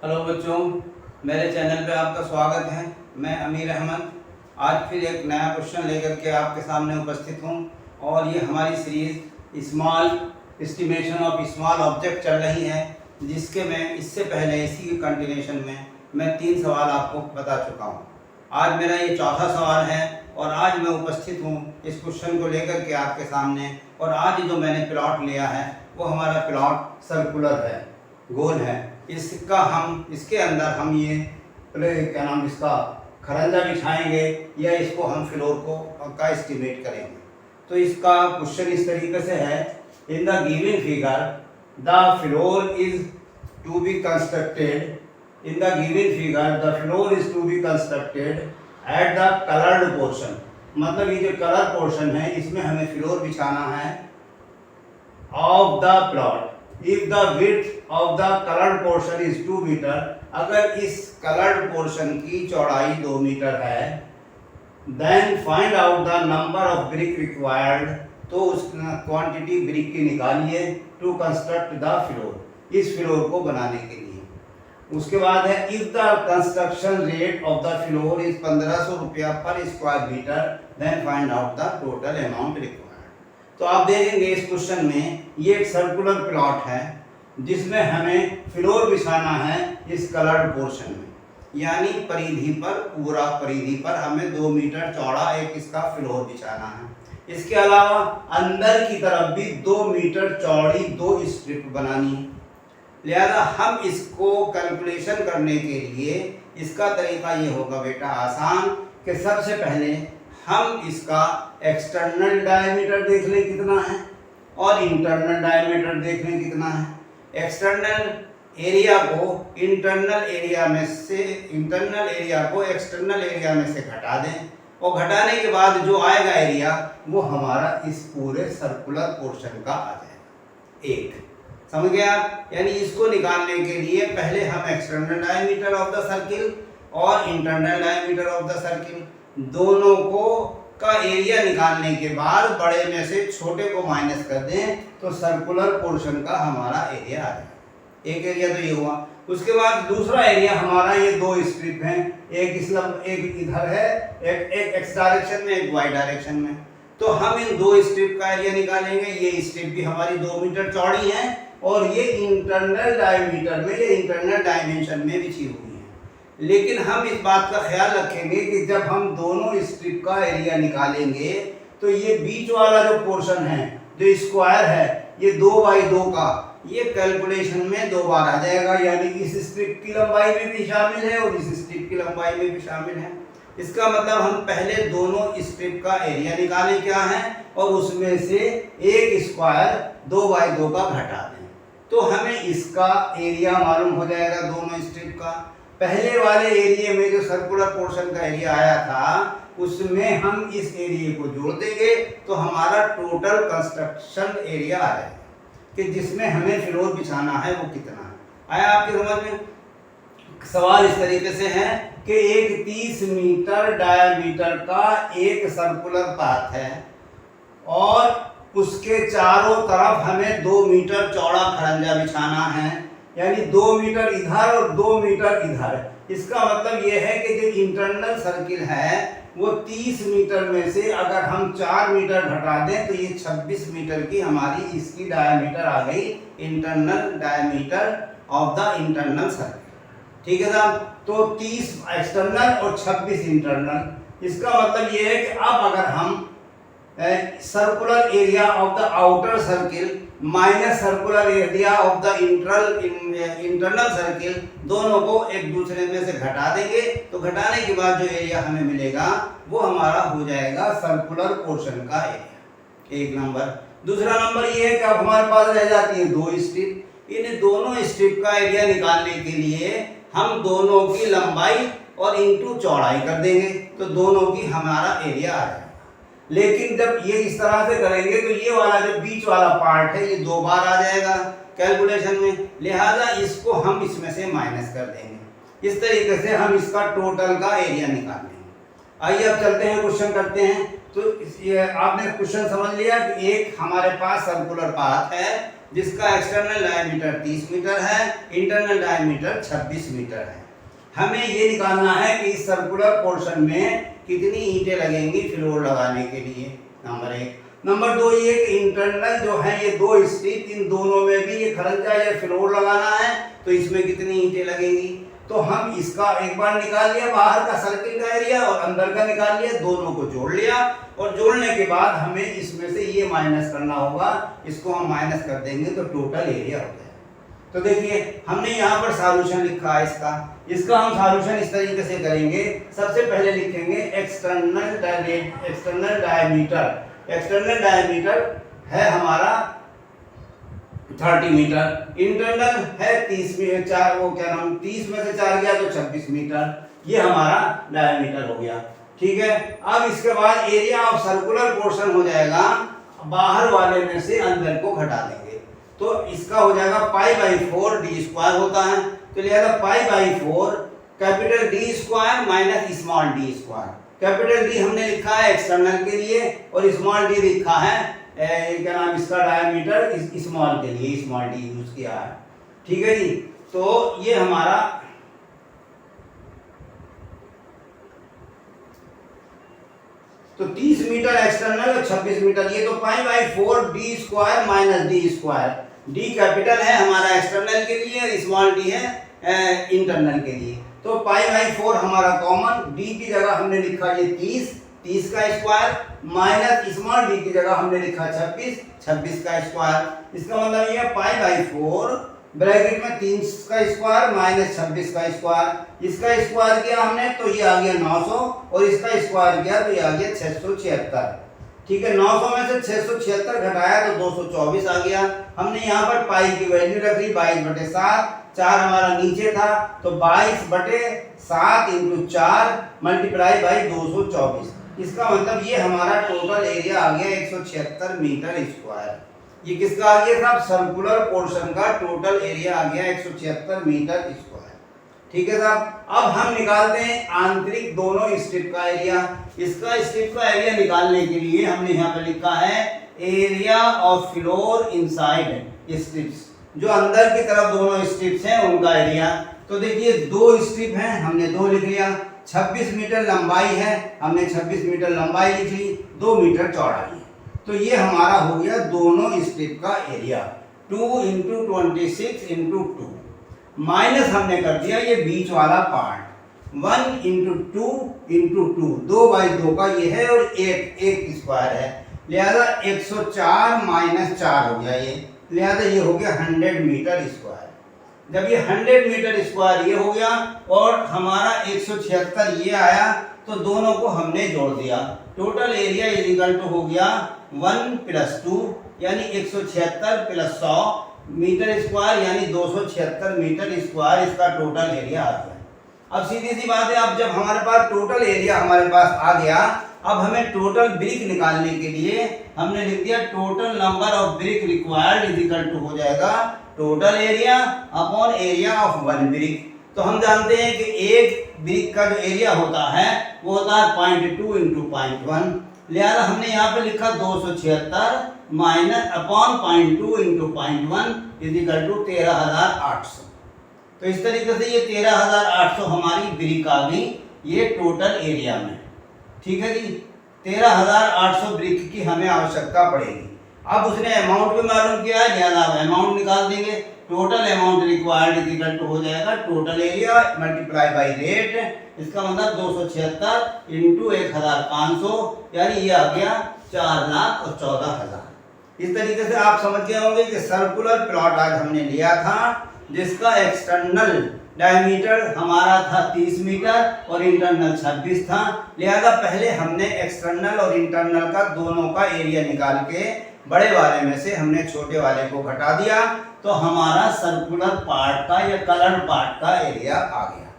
Hello बच्चों, मेरे channel पे आपका स्वागत है। मैं अमीर अहमद आज फिर एक नया क्वेश्चन लेकर के आपके सामने उपस्थित हूँ और ये हमारी series small estimation of small object चल रही है, जिसके मैं इससे पहले इसी के कंटिन्यूशन में मैं 3 सवाल आपको बता चुका हूँ। आज मेरा ये चौथा सवाल है और आज मैं उपस्थित हूँ इस क्वेश्चन को लेकर के आपके सामने। और आज जो मैंने प्लॉट लिया है वो हमारा प्लॉट सर्कुलर है, गोल है। इसके अंदर हम ये क्या नाम इसका खरंजा बिछाएंगे या इसको हम फ्लोर का एस्टिमेट करेंगे। तो इसका क्वेश्चन इस तरीके से है, in the given figure the floor is to be constructed in the given figure the floor is to be constructed at the coloured portion. मतलब ये जो कलर पोर्शन है इसमें हमें फ्लोर बिछाना है of the plot if the width of the colored portion is 2 metre. अगर इस colored portion की चौड़ाई 2 मीटर है, then find out the number of brick required। तो उस क्वांटिटी ब्रिक की निकालिए टू कंस्ट्रक्ट द फ्लोर, इस फ्लोर को बनाने के लिए। उसके बाद है if the construction rate of the floor is 1500 रुपया पर square metre, then find out the total amount required। तो आप देखेंगे इस क्वेश्चन में ये एक सर्कुलर प्लॉट है जिसमें हमें फ्लोर बिछाना है इस कलर्ड पोर्शन में, यानी परिधि पर, पूरा परिधि पर हमें 2 मीटर चौड़ा एक इसका फ्लोर बिछाना है। इसके अलावा अंदर की तरफ भी 2 मीटर चौड़ी 2 स्ट्रिप बनानी है। लिहाजा हम इसको कैलकुलेशन करने के लिए इसका तरीका ये होगा बेटा आसान, कि सबसे पहले हम इसका एक्सटर्नल डायमीटर देख लें कितना है और इंटरनल डायमीटर देख लें कितना है। एक्सटर्नल एरिया को इंटरनल एरिया को एक्सटर्नल एरिया में से घटा दें और घटाने के बाद जो आएगा एरिया वो हमारा इस पूरे सर्कुलर पोर्शन का आ जाएगा। एक समझ गए आप? यानी इसको निकालने के लिए पहले हम external diameter of the circle और internal diameter of the circle दोनों को का एरिया निकालने के बाद बड़े में से छोटे को माइनस कर दें तो सर्कुलर पोर्शन का हमारा एरिया आ जाएगा। एक एरिया तो ये हुआ। उसके बाद दूसरा एरिया हमारा ये 2 स्ट्रिप हैं, एक इधर है, एक एक्स डायरेक्शन में, एक वाई डायरेक्शन में। तो हम इन 2 स्ट्रिप का एरिया निकालेंगे। ये स्ट्रिप भी हमारी 2 मीटर चौड़ी है और ये इंटरनल डायमीटर में, ये इंटरनल डायमेंशन में बिछी हुई है। लेकिन हम इस बात का ख्याल रखेंगे कि जब हम दोनों स्ट्रिप का एरिया निकालेंगे तो ये बीच वाला जो पोर्शन है, जो स्क्वायर है, ये 2/2 का, ये कैलकुलेशन में 2 बार आ जाएगा। यानी इस स्ट्रिप की लंबाई में भी शामिल है और इस स्ट्रिप की लंबाई में भी शामिल है। इसका मतलब हम पहले दोनों स्ट्रिप का एरिया निकालें क्या है और उसमें से एक स्क्वायर 2/2 का घटा दें तो हमें इसका एरिया मालूम हो जाएगा दोनों स्ट्रिप का। पहले वाले एरिया में जो सर्कुलर पोर्शन का एरिया आया था उसमें हम इस एरिया को जोड़ देंगे तो हमारा टोटल कंस्ट्रक्शन एरिया आ जाएगा कि जिसमें हमें फ्लोर बिछाना है वो कितना है। आया आपके समझ में? सवाल इस तरीके से है कि एक 30 मीटर डायमीटर का एक सर्कुलर पाथ है और उसके चारों तरफ हमें 2 मीटर चौड़ा खरंजा बिछाना है, यानी 2 मीटर इधर और 2 मीटर इधर। इसका मतलब यह है कि जो इंटरनल सर्किल है वो 30 मीटर में से अगर हम 4 मीटर घटा दें तो ये 26 मीटर की हमारी इसकी डायमीटर आ गई, internal diameter of the internal circle. ठीक है साहब? तो 30 एक्सटर्नल और 26 इंटरनल। इसका मतलब ये है कि अब अगर हम circular area of the outer circle minus circular area of the internal circle दोनों को एक दूसरे में से घटा देंगे तो घटाने के बाद जो एरिया हमें मिलेगा वो हमारा हो जाएगा सर्कुलर पोर्शन का एरिया। एक नंबर। दूसरा नंबर ये है कि अब हमारे पास रह जाती है 2 स्ट्रिप। इन दोनों स्ट्रिप का एरिया निकालने के लिए हम दोनों की लंबाई और इंटू चौड़ाई कर देंगे तो दोनों की हमारा एरिया आ जाएगा। लेकिन जब ये इस तरह से करेंगे तो ये वाला जो बीच वाला पार्ट है ये 2 बार आ जाएगा कैलकुलेशन में, लिहाजा इसको हम इसमें से माइनस कर देंगे। इस तरीके से हम इसका टोटल का एरिया निकाल लेंगे। आइए अब चलते हैं, क्वेश्चन करते हैं। तो ये आपने क्वेश्चन समझ लिया कि एक हमारे पास सर्कुलर पाथ है जिसका एक्सटर्नल डायमीटर 30 मीटर है, इंटरनल डायमीटर 26 मीटर है। हमें ये निकालना है कि इस सर्कुलर पोर्शन में कितनी ईंटें लगेंगी फ्लोर लगाने के लिए, नंबर 1। नंबर 2 ये कि इंटरनल जो है ये 2 स्ट्रिप, इन दोनों में भी ये खरंजा या फ्लोर लगाना है तो इसमें कितनी ईंटें लगेंगी। तो हम इसका एक बार निकाल लिया बाहर का सर्किल का एरिया और अंदर का निकाल लिया, दोनों को जोड़ लिया और जोड़ने के बाद हमें इसमें से ये माइनस करना होगा, इसको हम माइनस कर देंगे तो टोटल एरिया हो जाएगा। तो देखिए हमने यहाँ पर सॉल्यूशन लिखा है इसका हम सॉल्यूशन इस तरीके से करेंगे। सबसे पहले लिखेंगे एक्सटर्नल डायमीटर है हमारा 30 मीटर, इंटरनल है 30 में 4 30 में से 4 गया तो 26 मीटर, ये हमारा डायमीटर हो गया। ठीक है, अब इसके बाद एरिया ऑफ सर्कुलर पोर्शन हो जाएगा, बाहर वाले में से अंदर को घटा देंगे तो इसका हो जाएगा π/4 d स्क्वायर होता है, तो लिहाजा π/4 capital D square minus small d square. Capital D हमने लिखा है एक्सटर्नल के लिए और स्मॉल d लिखा है क्या नाम इसका डायमीटर स्मॉल के लिए, स्मॉल d यूज किया है। ठीक है जी, तो ये हमारा तो 30 मीटर एक्सटर्नल और 26 मीटर, ये तो π/4 d square minus d square. d capital है हमारा एक्सटर्नल के लिए और स्मॉल d है इंटरनल के लिए। तो π/4 हमारा कॉमन, d की जगह हमने लिखा ये 30 का स्क्वायर माइनस स्मॉल d की जगह हमने लिखा 26 का स्क्वायर। इसका मतलब ये π/4 ब्रैकेट में 30 का स्क्वायर माइनस 26 का स्क्वायर, इसका स्क्वायर किया हमने तो ये आ गया 900 और इसका स्क्वायर किया तो ये आ गया 676। ठीक है, 900 में से 676 घटाया तो 224 आ गया। हमने यहाँ पर पाई की वैल्यू रख ली 22/7, 4 हमारा नीचे था तो 22/7 × 4 मल्टीप्लाई बाई 224। इसका मतलब ये हमारा टोटल एरिया आ गया 176 मीटर स्क्वायर। ये किसका आ गया साहब, सर्कुलर पोर्शन का टोटल एरिया आ गया 176 मीटर स्क्वायर। ठीक है साहब, अब हम निकालते हैं आंतरिक दोनों स्ट्रिप का एरिया। इसका स्ट्रिप का एरिया निकालने के लिए हमने यहाँ पे लिखा है area of floor inside strips, जो अंदर की तरफ दोनों स्ट्रिप्स हैं उनका एरिया। तो देखिए 2 स्ट्रिप हैं, हमने 2 लिख लिया, 26 मीटर लंबाई है, हमने 26 मीटर लंबाई लिख ली, 2 मीटर चौड़ाई है। तो ये हमारा हो गया दोनों स्ट्रिप का एरिया 2 × 26 × 2 माइनस हमने कर दिया ये बीच वाला पार्ट 1 × 2 × 2, 2/2 का ये है और एक स्क्वायर है, लिहाजा 104 - 4 हो गया ये, लिहाजा ये हो गया 100 मीटर स्क्वायर। जब ये 100 मीटर स्क्वायर ये हो गया और हमारा 176 ये आया तो दोनों को हमने जोड़ दिया, टोटल एरिया इक्वल टू हो गया 1 + 2 यानी 176 + 100 मीटर स्क्वायर यानी 276 मीटर स्क्वायर इसका टोटल एरिया आ गया। अब सीधी सी बात है, अब जब हमारे पास टोटल एरिया हमारे पास आ गया, अब हमें टोटल ब्रिक निकालने के लिए हमने लिख दिया total number of brick required equal to हो जाएगा total area upon area of 1 brick. तो हम जानते हैं कि एक ब्रिक का जो एरिया होता है वो होता है 0.2 × 0.1, लिहाजा हमने यहाँ पे लिखा 276 माइनस अपॉन 0.2 × 0.1 इक्वल टू 13,800। तो इस तरीके से ये 13,800 हमारी ब्रिक आ गई ये टोटल एरिया में। ठीक है जी, 13,800 ब्रिक की हमें आवश्यकता पड़ेगी। अब उसने अमाउंट भी मालूम किया है, लिहाजा अब अमाउंट निकाल देंगे। Total amount required equal to हो जाएगा total area multiply by rate, इसका मतलब 276 × 1,500 यानी ये आ गया 4,14,000। इस तरीके से आप समझ गए होंगे कि सर्कुलर प्लॉट आज हमने लिया था जिसका एक्सटर्नल डायमीटर हमारा था 30 मीटर और इंटरनल 26 था, लिहाजा पहले हमने एक्सटर्नल और इंटरनल का दोनों का एरिया निकाल के बड़े वाले में से हमने छोटे वाले को घटा दिया तो हमारा सर्कुलर पार्ट का या कलर पार्ट का एरिया आ गया।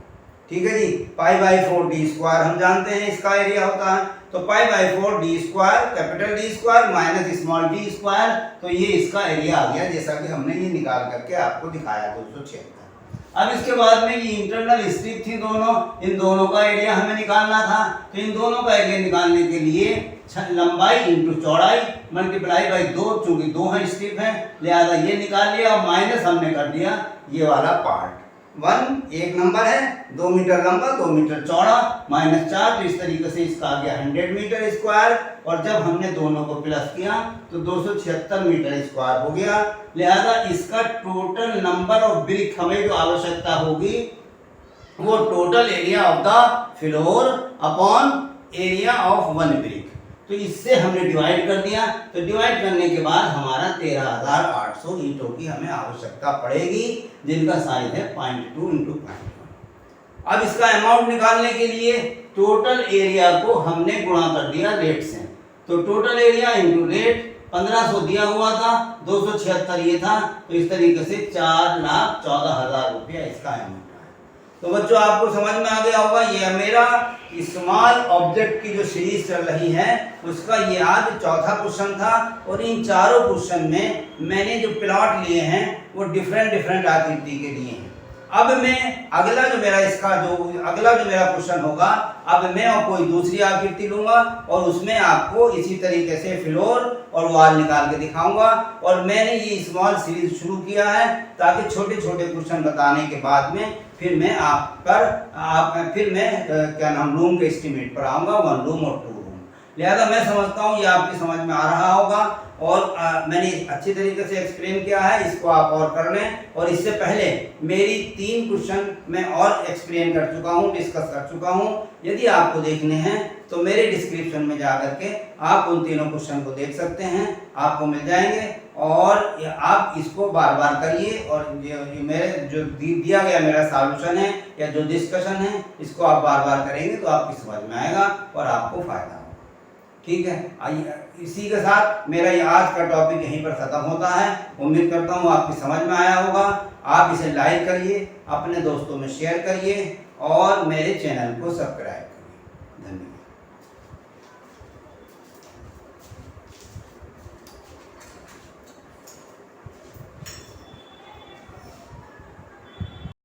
ठीक है जी, π/4 d स्क्वायर हम जानते हैं इसका एरिया होता है, तो π/4 d square capital D square minus small d square, तो ये इसका एरिया आ गया जैसा कि हमने ये निकाल करके आपको दिखाया 276। अब इसके बाद में ये इंटरनल स्ट्रिप थी दोनों, इन दोनों का एरिया हमें निकालना था। तो इन दोनों का एरिया निकालने के लिए लंबाई इंटू चौड़ाई मल्टीप्लाई बाई 2, चूंकि 2 है स्ट्रिप है लिहाजा ये निकाल लिया, और माइनस हमने कर दिया ये वाला पार्ट। 1 एक नंबर है, 2 मीटर लंबा 2 मीटर चौड़ा, -4, तो इस तरीके से इसका आ गया 100 मीटर स्क्वायर, और जब हमने दोनों को प्लस किया तो 276 मीटर स्क्वायर हो गया। लिहाजा इसका टोटल नंबर ऑफ ब्रिक हमें जो आवश्यकता होगी वो total area of the floor upon area of 1 brick. तो इससे हमने डिवाइड कर दिया, तो डिवाइड करने के बाद हमारा 13,800 ईंटों की हमें आवश्यकता पड़ेगी, जिनका साइज है 0.2 × 0.1। अब इसका अमाउंट निकालने के लिए टोटल एरिया को हमने गुणा कर दिया रेट से, तो टोटल एरिया इंटू रेट 1500 दिया हुआ था, 276 ये था, तो इस तरीके से 4,14,000 रुपया इसका अमाउंट है। तो बच्चों आपको समझ में आ गया होगा, ये मेरा स्मॉल ऑब्जेक्ट की जो सीरीज चल रही है उसका ये आज चौथा क्वेश्चन था, और इन चारों क्वेश्चन में मैंने जो प्लॉट लिए हैं वो डिफरेंट आकृति के लिए हैं। अब मैं अगला जो मेरा क्वेश्चन होगा, अब मैं और कोई दूसरी आकृति लूंगा और उसमें आपको इसी तरीके से फ्लोर और वॉल निकाल के दिखाऊंगा। और मैंने ये स्मॉल सीरीज शुरू किया है ताकि छोटे छोटे क्वेश्चन बताने के बाद में फिर मैं क्या नाम रूम के एस्टीमेट पर आऊँगा, 1 रूम और 2 रूम। लिहाजा मैं समझता हूँ ये आपकी समझ में आ रहा होगा, और मैंने अच्छी तरीके से एक्सप्लेन किया है, इसको आप और कर लें। और इससे पहले मेरी 3 क्वेश्चन मैं और एक्सप्लेन कर चुका हूँ, डिस्कस कर चुका हूँ। यदि आपको देखने हैं तो मेरे डिस्क्रिप्शन में जा करके आप उन तीनों क्वेश्चन को देख सकते हैं, आपको मिल जाएंगे, और आप इसको बार बार करिए, और ये मेरे जो दिया गया मेरा सॉल्यूशन है या जो डिस्कशन है इसको आप बार बार करेंगे तो आपकी समझ में आएगा और आपको फायदा होगा। ठीक है, आइए इसी के साथ मेरा ये आज का टॉपिक यहीं पर खत्म होता है। उम्मीद करता हूँ आपकी समझ में आया होगा। आप इसे लाइक करिए, अपने दोस्तों में शेयर करिए और मेरे चैनल को सब्सक्राइब करिए। धन्यवाद।